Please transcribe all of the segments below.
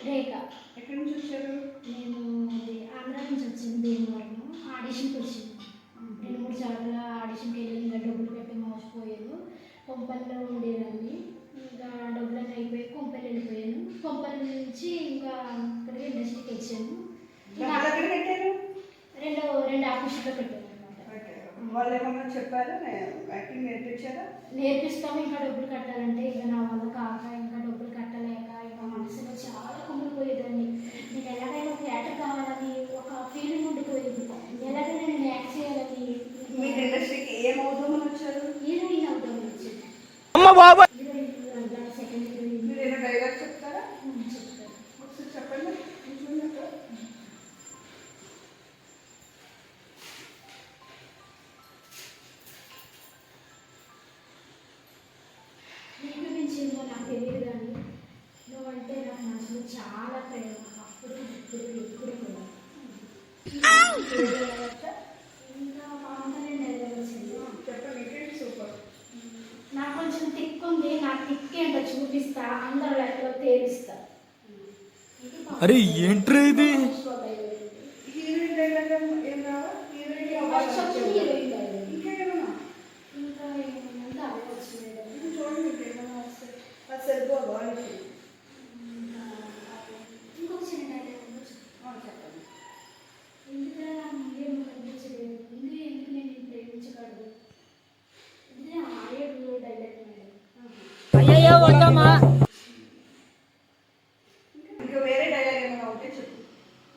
రేఖ. ఎక్కడి నుంచి వచ్చారు? నేను ఆంధ్ర నుంచి వచ్చింది, భీమవరం. ఆడిషన్కి వచ్చింది. 2-3 సార్లు ఆడిషన్కి వెళ్ళి ఇంకా డబ్బులు పెట్టి మోసపోయాను. కొంపల్లో ఉండేదాన్ని. ఇంకా డబ్బులన్నీ అయిపోయి కొంపల్లి వెళ్ళిపోయాను. కొంపల్లి నుంచి ఇంకా ఇక్కడికి ఇండస్ట్రీకి వచ్చాను. రెండు ఆఫీసులో పెట్టాను అనమాట. వాళ్ళు ఏమన్నా చెప్పారా? యాక్టింగ్ నేర్పించారా? నేర్పిస్తాము. ఇంకా డబ్బులు కట్టాలంటే ఇంకా నా వల్ల కాక ఇంకా డబ్బులు కట్టలేక ఇంకా మనసులో చాలా కుమిలిపోయేదాన్ని. నేను ఎలాగైనా ఒక యాక్టర్ కావాలని ఒక ఫీలింగ్ ఉండిపోయింది. ఎలాగైనా నేను యాక్ట్ చేయాలని. మీరు ఇండస్ట్రీకి ఏమవుతామని వచ్చారు? హీరోయిన్ అవుతామని వచ్చాను. Second heroine. మీరు ఏమైనా డైలాగ్ చెప్తారా? చెప్తాను. ఒకసారి చెప్పండి. నీ గురించి ఏమో నాకు తెలియదు కానీ నువ్వంటే నాకు మనసులో చాలా ప్రేమ. అప్పుడు ఇప్పుడు కూడా ఇంకా బాగుంటుంది. డైలాగ్ వచ్చింది. చెప్పండి. సూపర్. నాకు కొంచెం టిక్ ఉంది. నాకు టిక్ ఏంటో చూపిస్తా, అందరూ లెక్కలో తేలిస్తా. అరే ఏంట్రా ఇది? హీరోయిన్ డైలాగ్ ఏం రావా? హీరోయిన్ ఇంకేమన్నా? ఇంకా ఏమన్నా అదే వచ్చింది. చూడండి, ఇంకేమన్నా వస్తే అది సరిపోదు వాళ్ళకి. ఇంకొక చిన్న డైలాగ్ చెప్పండి. ఎందుకంటే నాకు ముందే కనిపించలేదు. ముందు ఎందుకు నేను ప్రేమించగలదు. ఇదే ఆడేడు డైలాగ్ మేడం. ఇంకా వేరే డైలాగ్ ఏమైనా ఉంటే చెప్పు.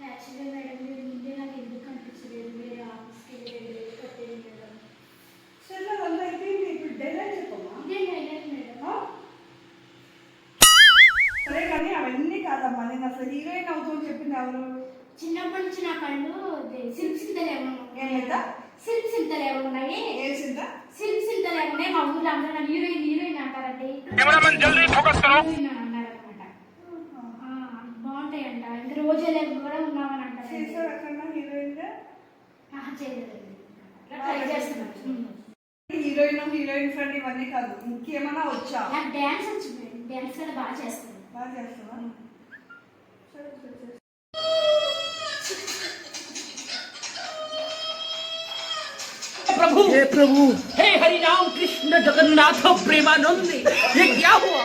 యాక్చువల్లీ మేడం మీరు ముందే నాకు ఎందుకు కనిపించలేదు. వేరే ఆఫీస్కి వెళ్ళి కట్టేది మేడం. సరే అలా అయిపోయింది. ఇప్పుడు డైలాగ్ చెప్పమ్మా. ఇదే డైలాగ్ మేడం. సరే కానీ అవన్నీ కాదమ్మా. నేను అసలు హీరోయిన్ అవుతామని చెప్పింది ఎవరు? చిన్నప్పటి నుంచి నా కళ్ళు సిల్క్ సింతలు ఏమైందా? సిల్క్ సింతలు ఏమన్నాయి. ఏం సింత? సిల్క్ సింతలు ఏమన్నాయి. మా ఊళ్ళో అందరూ నన్ను హీరోయిన్ హీరోయిన్ అంటారండి. హీరోయిన్ అని అన్నారనమాట. బాగుంటాయంట. ఇంకా రోజులే కూడా ఉన్నామని అంటారు. చేసావు ఎక్కడన్నా హీరోయిన్? చేయలేదండి. ట్రై చేస్తున్నాను. హీరోయిన్ ఫ్రెండ్ ఇవన్నీ కాదు, ఇంకేమన్నా వచ్చా? నాకు డ్యాన్స్ వచ్చు మేడం. డ్యాన్స్ కూడా బాగా చేస్తాను. బాగా చేస్తావా? प्रभु हे प्रभु, हे हरि राम कृष्ण जगन्नाथ प्रेमानंद, ये क्या हुआ?